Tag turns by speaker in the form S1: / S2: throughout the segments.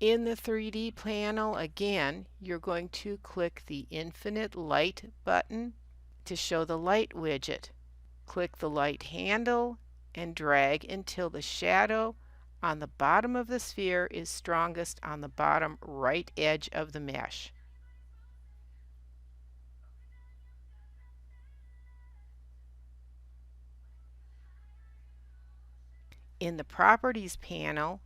S1: In the 3D panel, again, you're going to click the Infinite Light button to show the light widget. Click the light handle and drag until the shadow on the bottom of the sphere is strongest on the bottom right edge of the mesh. In the Properties panel,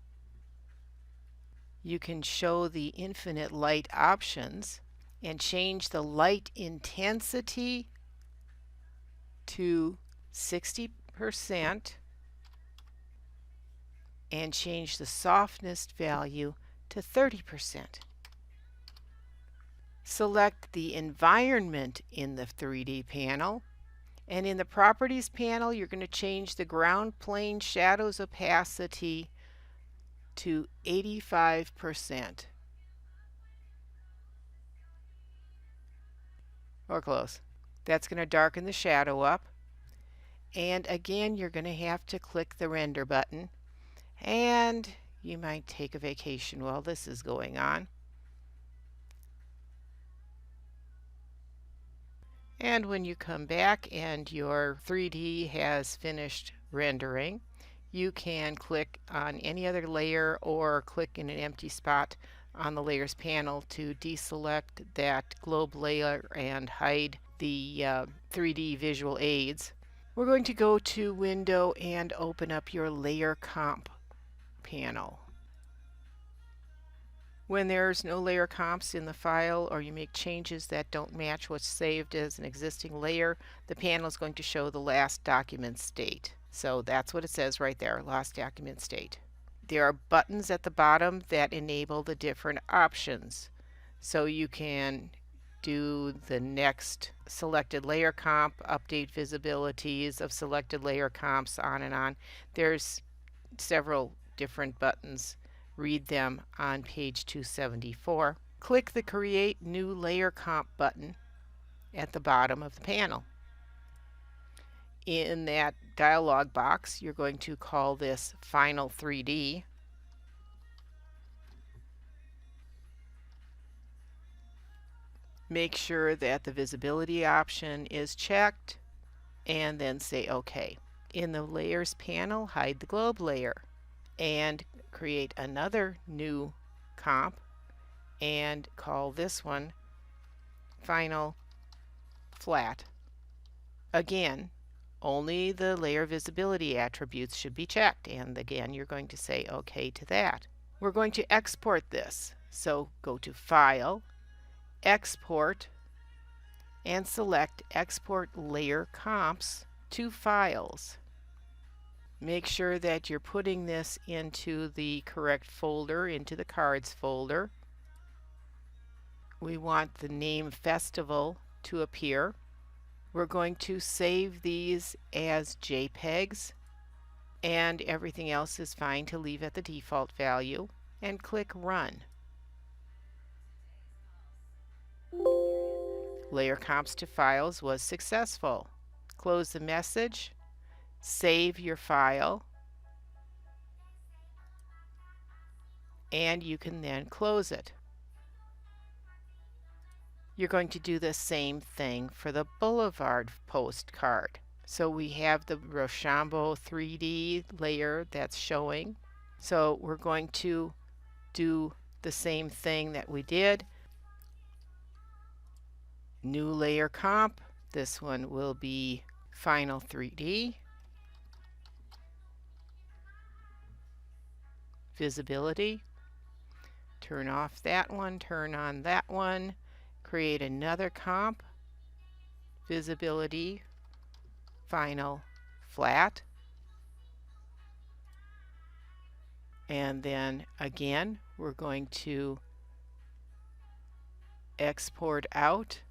S1: you can show the infinite light options and change the light intensity to 60% and change the softness value to 30%. Select the environment in the 3D panel, and in the Properties panel you're going to change the ground plane shadows opacity to 85%. Or close. That's going to darken the shadow up. And again, you're going to have to click the render button, and you might take a vacation while this is going on. And when you come back and your 3D has finished rendering, you can click on any other layer or click in an empty spot on the layers panel to deselect that globe layer and hide the 3D visual aids. We're going to go to Window and open up your Layer Comp panel. When there's no layer comps in the file or you make changes that don't match what's saved as an existing layer, the panel is going to show the last document state. So that's what it says right there, last document state. There are buttons at the bottom that enable the different options. So you can do the next selected layer comp, update visibilities of selected layer comps, on and on. There's several different buttons. Read them on page 274. Click the Create New Layer Comp button at the bottom of the panel. In that dialog box, you're going to call this Final 3D. Make sure that the visibility option is checked and then say OK. In the Layers panel, hide the globe layer and create another new comp and call this one Final Flat. Again, only the layer visibility attributes should be checked, and again you're going to say OK to that. We're going to export this, so go to File, Export, and select Export Layer Comps to Files. Make sure that you're putting this into the correct folder, into the Cards folder. We want the name Festival to appear. We're going to save these as JPEGs, and everything else is fine to leave at the default value, and click Run. Layer Comps to Files was successful. Close the message. Save your file, and you can then close it. You're going to do the same thing for the Boulevard postcard. So we have the Rochambeau 3D layer that's showing. So we're going to do the same thing that we did. New layer comp. This one will be Final 3D. Visibility. Turn off that one, turn on that one. Create another comp. Visibility. Final Flat. And then again, we're going to export out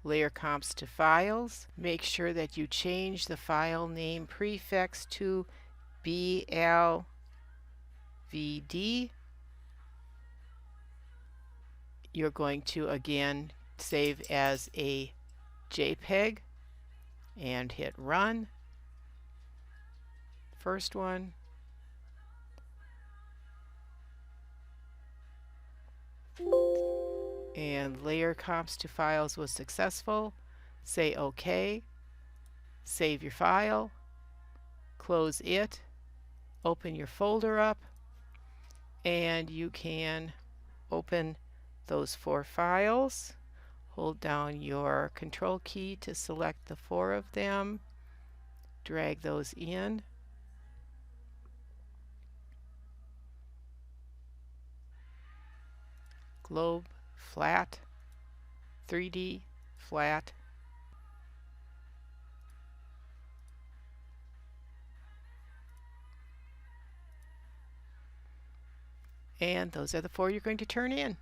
S1: layer comps to files. Make sure that you change the file name prefix to BLVD. You're going to again save as a JPEG and hit Run. First one. and layer comps to files was successful. Say OK, save your file, close it, open your folder up, and you can open those 4 files. Hold down your control key to select the 4 of them, drag those in. Globe, flat, 3D, flat, and those are the 4 you're going to turn in.